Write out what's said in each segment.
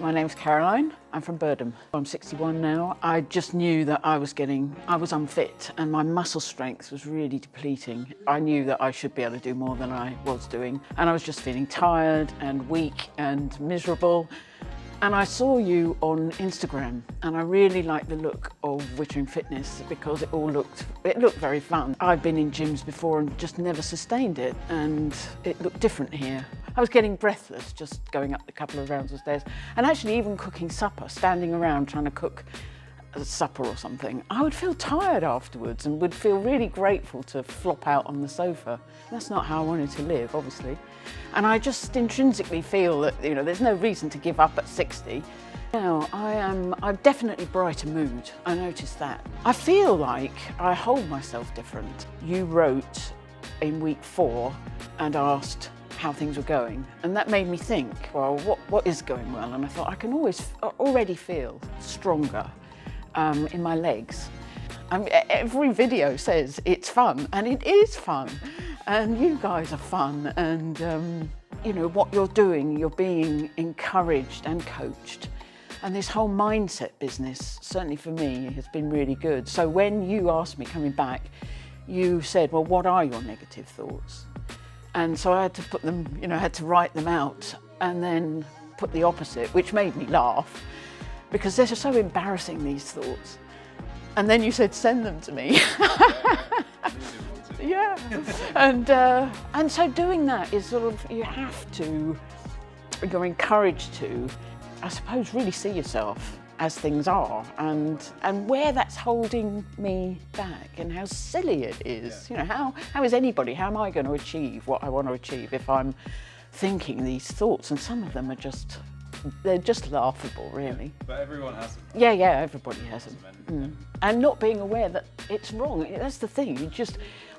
My name's Caroline. I'm from Birdham. I'm 61 now. I just knew that I was unfit and my muscle strength was really depleting. I knew that I should be able to do more than I was doing. And I was just feeling tired and weak and miserable. And I saw you on Instagram and I really liked the look of WItterings Fitness because it looked very fun. I've been in gyms before and just never sustained it, and it looked different here. I was getting breathless just going up a couple of rounds of stairs, and actually even cooking supper, standing around trying to cook a supper or something. I would feel tired afterwards and would feel really grateful to flop out on the sofa. That's not how I wanted to live, obviously. And I just intrinsically feel that, there's no reason to give up at 60. Now, I'm definitely brighter mood. I noticed that. I feel like I hold myself different. You wrote in week 4 and asked how things were going. And that made me think, well, what is going well? And I thought I can already feel stronger in my legs. Every video says it's fun, and it is fun. And you guys are fun, and what you're doing, you're being encouraged and coached. And this whole mindset business, certainly for me, has been really good. So when you asked me coming back, you said, well, what are your negative thoughts? And so I had to put them, I had to write them out and then put the opposite, which made me laugh because they're just so embarrassing, these thoughts. And then you said, send them to me. Yeah, and so doing that is sort of, you're encouraged to, I suppose, really see yourself as things are and where that's holding me back and how silly it is. How is anybody, how am I going to achieve what I want to achieve if I'm thinking these thoughts? And some of them are they're just laughable, really. But everyone has them. Yeah, everybody has them. And not being aware that it's wrong. That's the thing.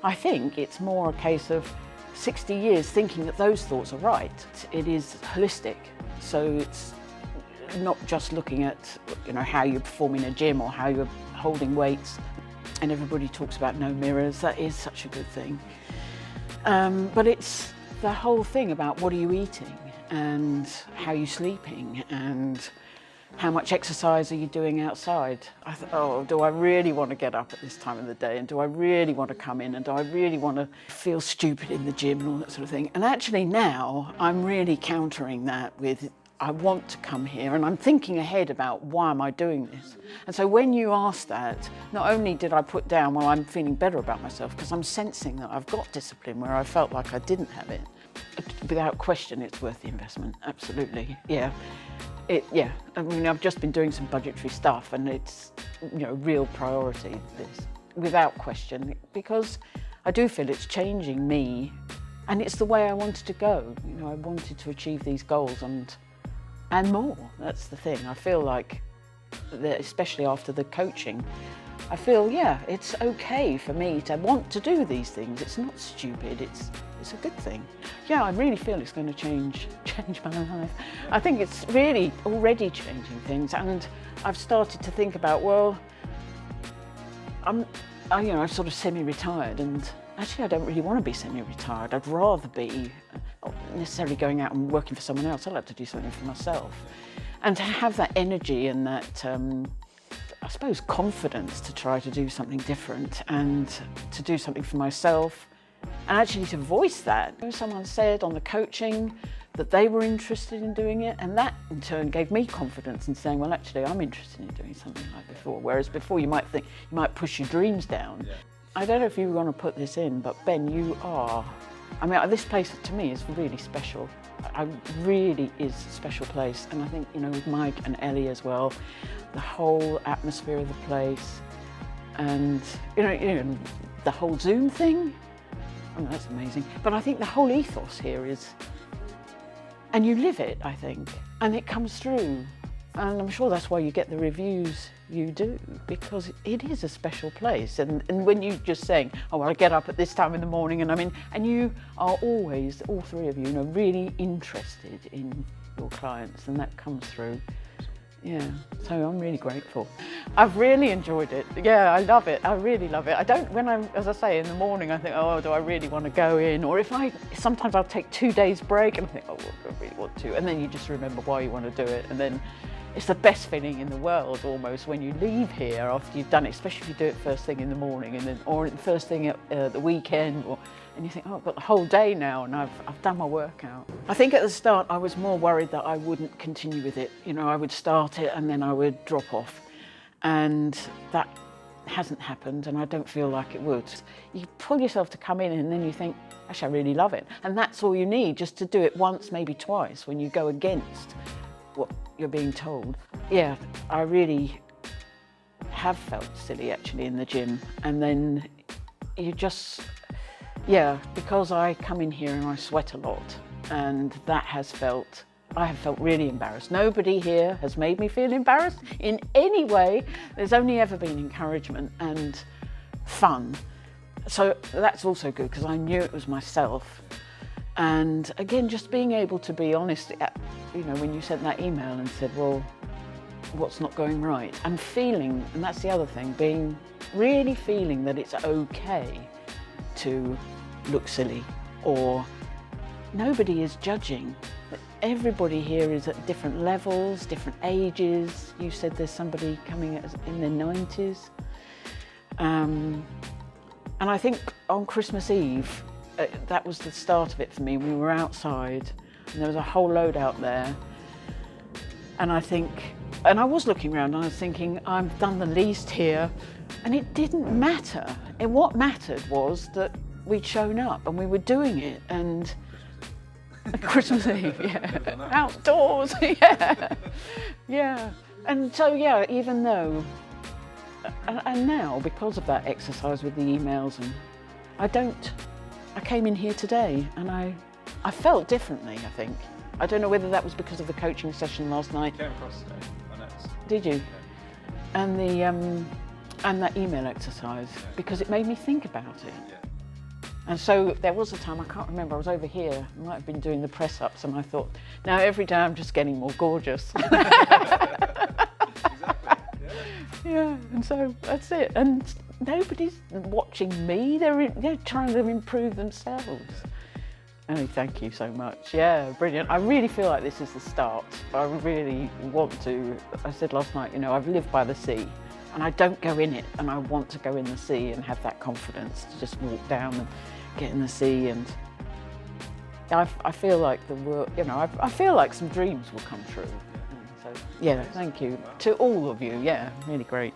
I think it's more a case of 60 years thinking that those thoughts are right. It is holistic. So it's not just looking at, how you perform in a gym or how you're holding weights. And everybody talks about no mirrors. That is such a good thing. But it's the whole thing about what are you eating and how you're sleeping and how much exercise are you doing outside. I thought, oh, do I really want to get up at this time of the day, and do I really want to come in, and do I really want to feel stupid in the gym and all that sort of thing? And actually now I'm really countering that with, I want to come here, and I'm thinking ahead about why am I doing this. And so when you asked that, not only did I put down, well, I'm feeling better about myself because I'm sensing that I've got discipline where I felt like I didn't have it. Without question, it's worth the investment, absolutely, yeah. I've just been doing some budgetary stuff and it's, real priority, this, without question, because I do feel it's changing me and it's the way I wanted to go. I wanted to achieve these goals and more, that's the thing. I feel like, especially after the coaching, I feel, it's okay for me to want to do these things. It's not stupid, it's a good thing. Yeah, I really feel it's going to change my life. I think it's really already changing things, and I've started to think about, well, I'm sort of semi-retired, and actually I don't really want to be semi-retired. I'd rather be not necessarily going out and working for someone else. I'd like to do something for myself. And to have that energy and that, I suppose, confidence to try to do something different and to do something for myself, and actually to voice that. Someone said on the coaching that they were interested in doing it, and that in turn gave me confidence in saying, well, actually I'm interested in doing something like before. Whereas before you might think, you might push your dreams down. Yeah. I don't know if you were going to put this in, but Ben, you are, this place to me is really special. It really is a special place, and I think, with Mike and Ellie as well, the whole atmosphere of the place, and the whole Zoom thing, that's amazing. But I think the whole ethos here is, and you live it, I think, and it comes through, and I'm sure that's why you get the reviews you do, because it is a special place. And when you just saying, oh, well, I get up at this time in the morning and you are always, all three of you, really interested in your clients, and that comes through. Yeah, so I'm really grateful. I've really enjoyed it. Yeah, I love it. I really love it. I don't, as I say, in the morning, I think, oh, do I really want to go in? Or sometimes I'll take 2 days break and I think, oh, I really want to. And then you just remember why you want to do it. And then it's the best feeling in the world almost when you leave here after you've done it, especially if you do it first thing in the morning or the first thing at the weekend. And you think, oh, I've got the whole day now and I've done my workout. I think at the start I was more worried that I wouldn't continue with it. You know, I would start it and then I would drop off. And that hasn't happened and I don't feel like it would. You pull yourself to come in and then you think, actually, I really love it. And that's all you need, just to do it once, maybe twice, when you go against what you're being told. Yeah, I really have felt silly actually in the gym. And then you just, yeah, because I come in here and I sweat a lot, and that has felt, I have felt really embarrassed. Nobody here has made me feel embarrassed in any way. There's only ever been encouragement and fun. So that's also good because I knew it was myself. And again, just being able to be honest, you know, when you sent that email and said, well, what's not going right? And feeling, and that's the other thing, really feeling that it's okay to look silly, or nobody is judging. Everybody here is at different levels, different ages. You said there's somebody coming in their 90s. And I think on Christmas Eve, that was the start of it for me. We were outside and there was a whole load out there. And I was looking around and I was thinking, I've done the least here. And it didn't matter. And what mattered was that we'd shown up and we were doing it. And Christmas Eve, yeah. Outdoors, yeah. Yeah. And so, yeah, even though, and now, because of that exercise with the emails, and I came in here today and I felt differently, I think. I don't know whether that was because of the coaching session last night. Came across today, my notes. Did you? Yeah. And that email exercise, yeah, because it made me think about it. Yeah. And so there was a time, I can't remember, I was over here, I might have been doing the press-ups, and I thought, now every day I'm just getting more gorgeous. Exactly. Yeah, and so that's it. And nobody's watching me, they're trying to improve themselves. Oh, thank you so much. Yeah, brilliant. I really feel like this is the start. I really want to, I said last night, you know, I've lived by the sea and I don't go in it, and I want to go in the sea and have that confidence to just walk down and get in the sea. And I feel like the world, you know, I feel like some dreams will come true. So, yeah, thank you to all of you. Yeah, really great.